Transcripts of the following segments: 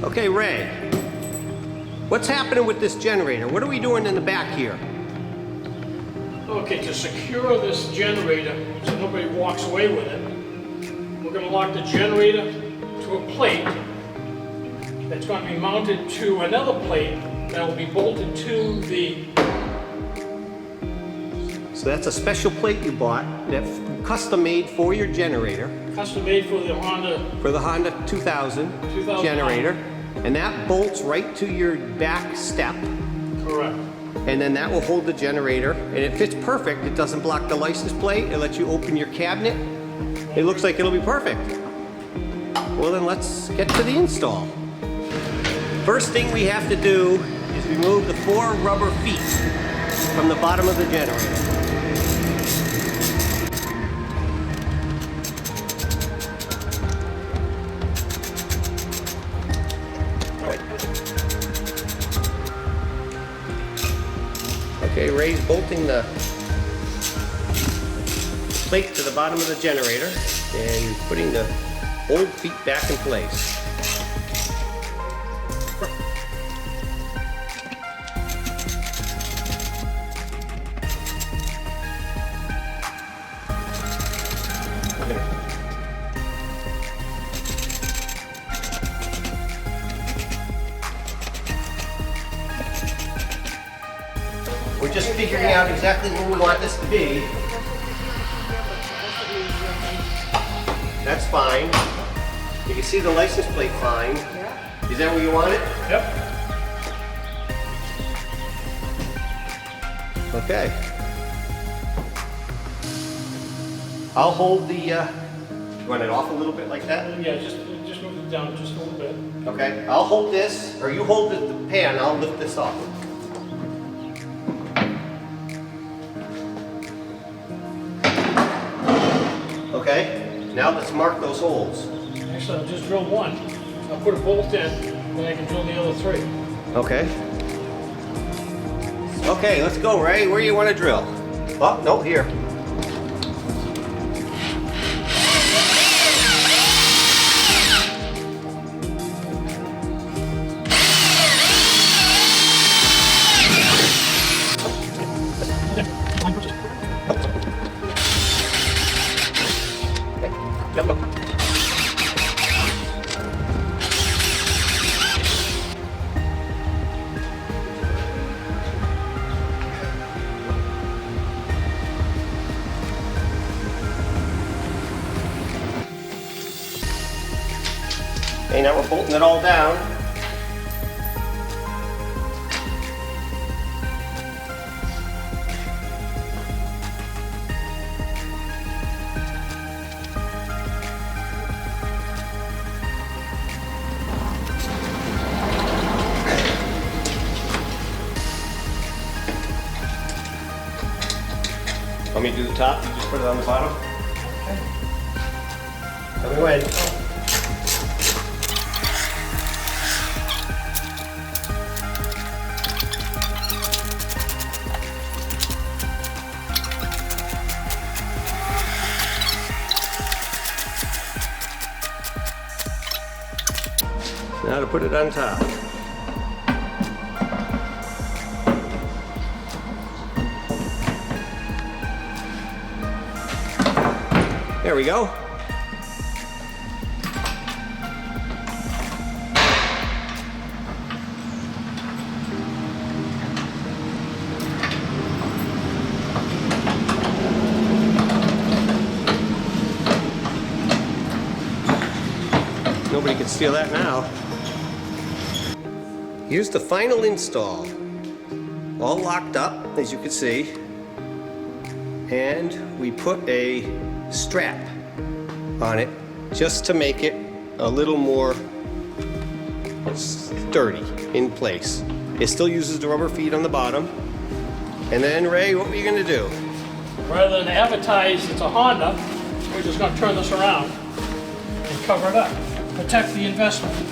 Okay, Ray, what's happening with this generator? What are we doing in the back here? Okay, to secure this generator so nobody walks away with it, we're going to lock the generator to a plate that's going to be mounted to another plate that will be bolted to the... So that's a special plate you bought that's custom made for your generator. Custom made for the Honda... For the Honda 2000 generator. And that bolts right to your back step. Correct. And then that will hold the generator, and it fits perfect. It doesn't block the license plate. It lets you open your cabinet. It looks like it'll be perfect. Well, then let's get to the install. First thing we have to do is remove the 4 rubber feet from the bottom of the generator. Okay, Ray's bolting the plate to the bottom of the generator and putting the old feet back in place. We're just figuring out exactly where we want this to be. That's fine. You can see the license plate fine. Yeah. Is that where you want it? Yep. Okay. I'll hold the, you want it off a little bit like that? Yeah, just move it down just a little bit. Okay, I'll hold this, or you hold the pan, I'll lift this up. Okay, now let's mark those holes. Actually, I'll just drill one. I'll put a bolt in, then I can drill the other 3. Okay. Okay, let's go, Ray. Where do you want to drill? Oh, no, here. Okay, now we're bolting it all down. Want me to do the top? You just put it on the bottom? Okay. Tell me when. Now to put it on top. There we go. Nobody can steal that now. Here's the final install. All locked up, as you can see. And we put a strap on it just to make it a little more sturdy in place. It still uses the rubber feet on the bottom. And then, Ray, what were you going to do? Rather than advertise it's a Honda, we're just going to turn this around and cover it up. Protect the investment.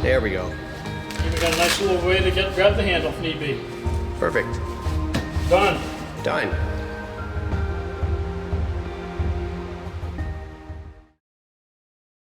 There we go. We got a nice little way to grab the handle if need be. Perfect. Done. Done.